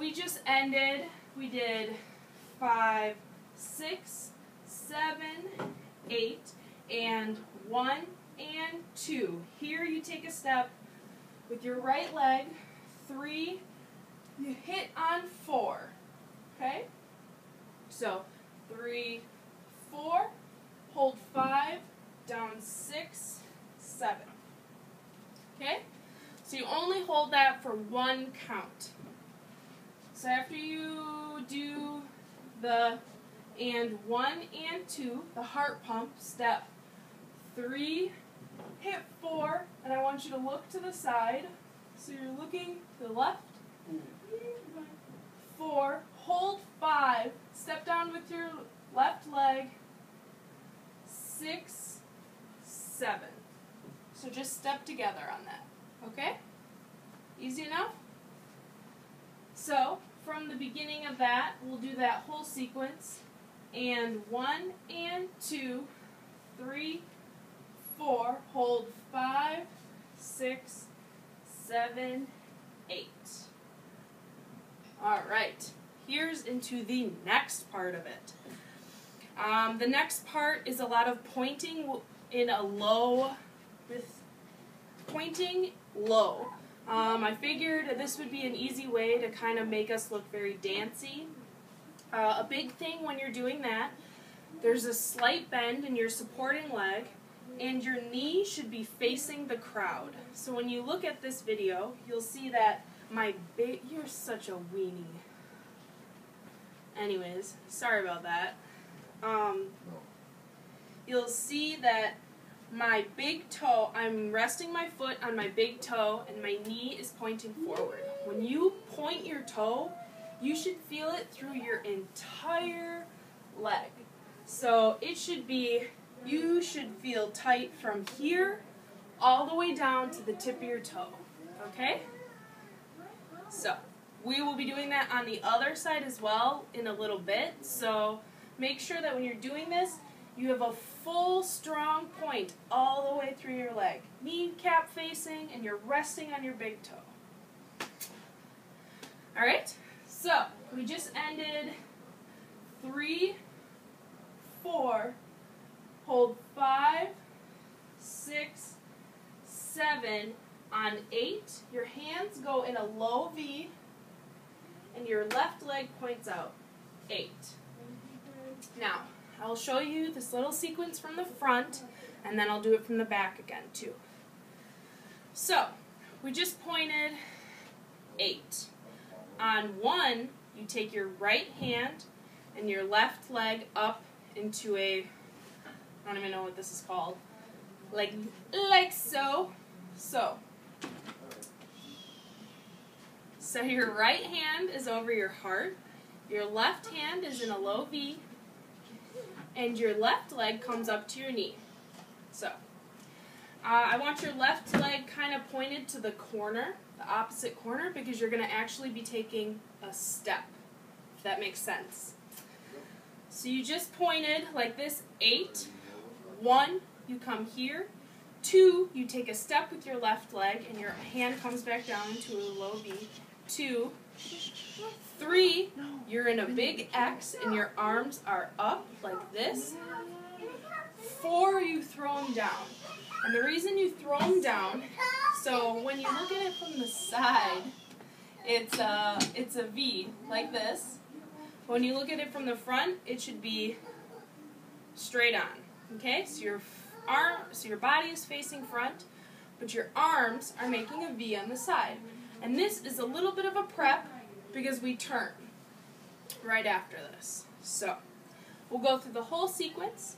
we just ended, we did 5, 6, 7, 8, and 1 and 2. Here you take a step with your right leg, 3, you hit on 4, okay? So 3, 4, hold 5, down 6, 7, okay? So you only hold that for 1 count. So after you do the and 1 and 2, the heart pump, step 3, hit 4, and I want you to look to the side. So you're looking to the left. 4, hold 5, step down with your left leg, 6, 7. So just step together on that, okay? Easy enough? So, from the beginning of that, we'll do that whole sequence. And 1 and 2, 3, 4, hold 5, 6, 7, 8. All right, here's into the next part of it. The next part is a lot of pointing in a low, with pointing low. I figured this would be an easy way to kind of make us look very dancey. A big thing when you're doing that, there's a slight bend in your supporting leg, and your knee should be facing the crowd. So when you look at this video, you'll see that you're such a weenie. Anyways, sorry about that. You'll see that my big toe, I'm resting my foot on my big toe and my knee is pointing forward. When you point your toe, you should feel it through your entire leg. So it should be, you should feel tight from here all the way down to the tip of your toe, okay? So we will be doing that on the other side as well in a little bit. So make sure that when you're doing this, you have a full strong point all the way through your leg. Kneecap facing, and you're resting on your big toe. Alright, so we just ended 3, 4, hold 5, 6, 7, on 8, your hands go in a low V, and your left leg points out. 8. Now, I'll show you this little sequence from the front, and then I'll do it from the back again, too. So, we just pointed 8. On 1, you take your right hand and your left leg up into a, I don't even know what this is called, like so. So your right hand is over your heart, your left hand is in a low V, and your left leg comes up to your knee. So, I want your left leg kind of pointed to the corner, the opposite corner, because you're going to actually be taking a step, if that makes sense. So you just pointed like this, 8, 1, you come here, 2, you take a step with your left leg, and your hand comes back down to a low V, 2, 3, you're in a big X and your arms are up like this. 4, you throw them down. And the reason you throw them down, so when you look at it from the side, it's a V like this. When you look at it from the front, it should be straight on. Okay? So your body is facing front, but your arms are making a V on the side. And this is a little bit of a prep because we turn right after this. So, we'll go through the whole sequence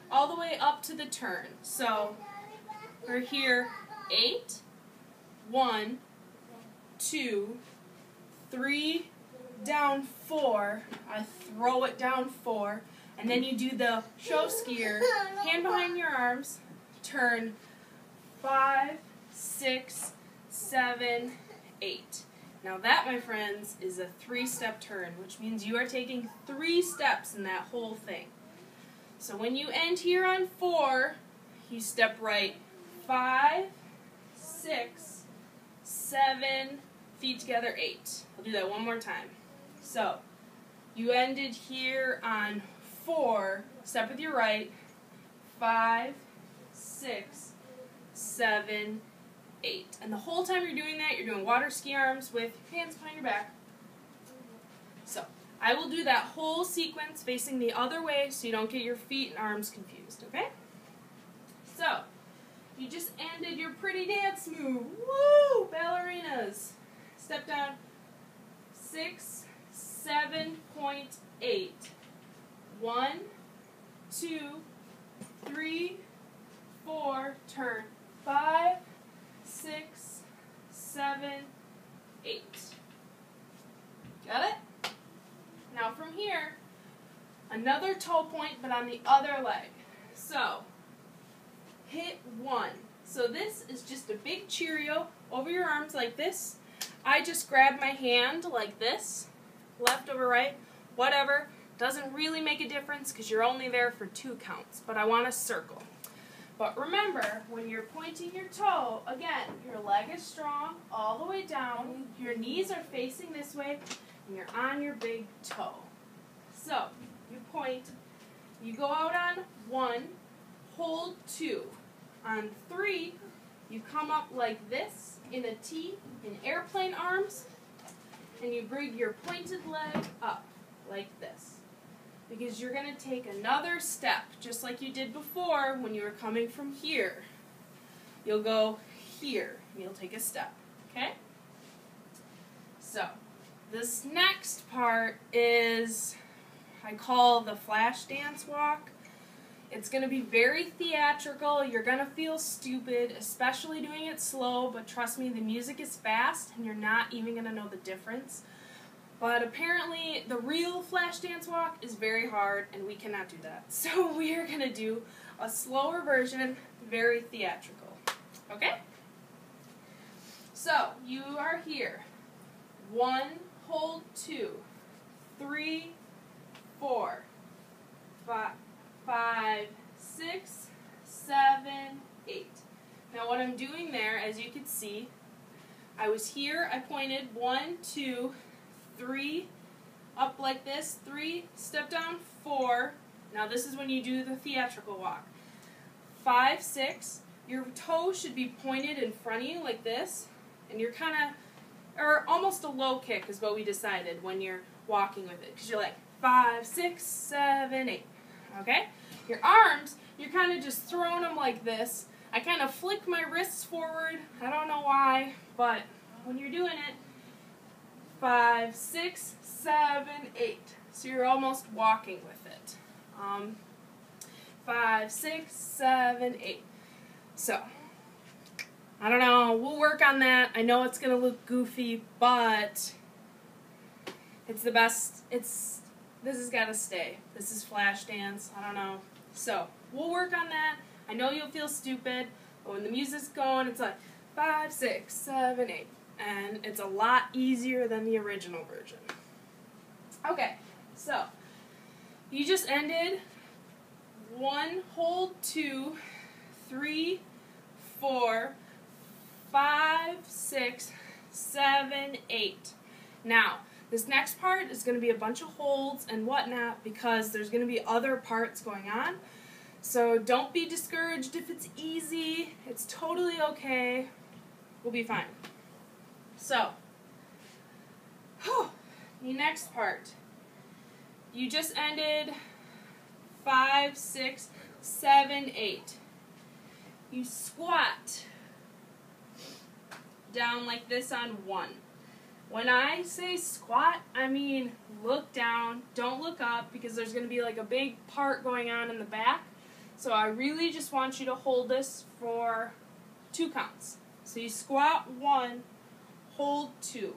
all the way up to the turn. So, we're here 8, 1, 2, 3, down 4, I throw it down 4, and then you do the show skier, hand behind your arms, turn 5, 6, 7, 8. Now that, my friends, is a 3-step turn, which means you are taking 3 steps in that whole thing. So when you end here on 4, you step right 5, 6, 7, feet together, 8. I'll do that one more time. So, you ended here on 4, step with your right, 5, 6, 7, 8. And the whole time you're doing that, you're doing water ski arms with your hands behind your back. So, I will do that whole sequence facing the other way so you don't get your feet and arms confused, okay? So, you just ended your pretty dance move. Woo! Ballerinas. Step down 6, 7.8. 1, 2, 3, 4, turn 5, 6, 7, 8. Got it? Now from here, another toe point, but on the other leg. So, hit 1. So this is just a big Cheerio over your arms like this. I just grab my hand like this, left over right, whatever. Doesn't really make a difference because you're only there for 2 counts, but I want to circle. But remember, when you're pointing your toe, again, your leg is strong all the way down, your knees are facing this way, and you're on your big toe. So, you point, you go out on 1, hold 2. On 3, you come up like this in a T, in airplane arms, and you bring your pointed leg up like this. Because you're going to take another step, just like you did before when you were coming from here. You'll go here, and you'll take a step, okay? So, this next part is, I call the flash dance walk. It's going to be very theatrical. You're going to feel stupid, especially doing it slow, but trust me, the music is fast, and you're not even going to know the difference. But apparently, the real flash dance walk is very hard, and we cannot do that. So we are going to do a slower version, very theatrical. Okay? So, you are here. 1, hold 2, 3, 4, 5, 6, 7, 8. Now what I'm doing there, as you can see, I was here, I pointed 1, 2, 3, up like this, 3, step down, 4. Now this is when you do the theatrical walk. 5, 6, your toe should be pointed in front of you like this, and you're kind of, or almost a low kick is what we decided when you're walking with it, because you're like 5, 6, 7, 8. Okay? Your arms, you're kind of just throwing them like this. I kind of flick my wrists forward. I don't know why, but when you're doing it, 5, 6, 7, 8. So you're almost walking with it. 5, 6, 7, 8. So, I don't know. We'll work on that. I know it's going to look goofy, but it's the best. This has got to stay. This is flash dance. I don't know. So, we'll work on that. I know you'll feel stupid, but when the music's going, it's like 5, 6, 7, 8. And it's a lot easier than the original version. Okay, so you just ended 1, hold 2, 3, 4, 5, 6, 7, 8. Now, this next part is going to be a bunch of holds and whatnot because there's going to be other parts going on. So don't be discouraged if it's easy. It's totally okay. We'll be fine. So, the next part. You just ended 5, 6, 7, 8. You squat down like this on 1. When I say squat, I mean look down, don't look up, because there's going to be like a big part going on in the back. So I really just want you to hold this for 2 counts. So you squat 1, hold 2.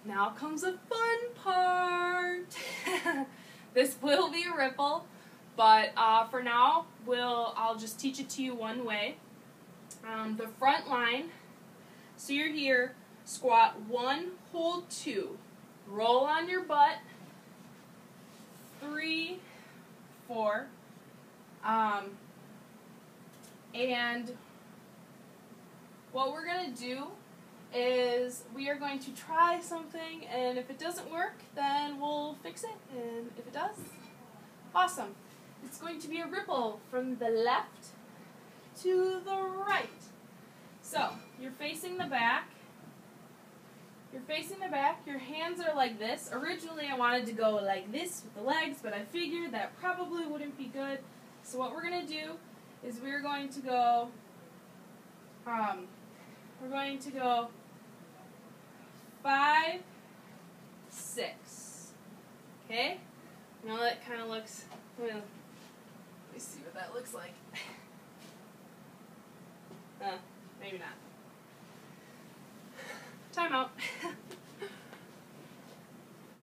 Now comes a fun part. This will be a ripple, but for now, I'll just teach it to you one way. The front line, so you're here, squat 1, hold 2. Roll on your butt, 3, 4, and what we're going to do is we are going to try something, and if it doesn't work, then we'll fix it, and if it does, awesome. It's going to be a ripple from the left to the right. So, you're facing the back. You're facing the back. Your hands are like this. Originally, I wanted to go like this with the legs, but I figured that probably wouldn't be good. So what we're going to do is we're going to go 5, 6. Okay? Now that kind of looks, let me see what that looks like. Maybe not. Time out.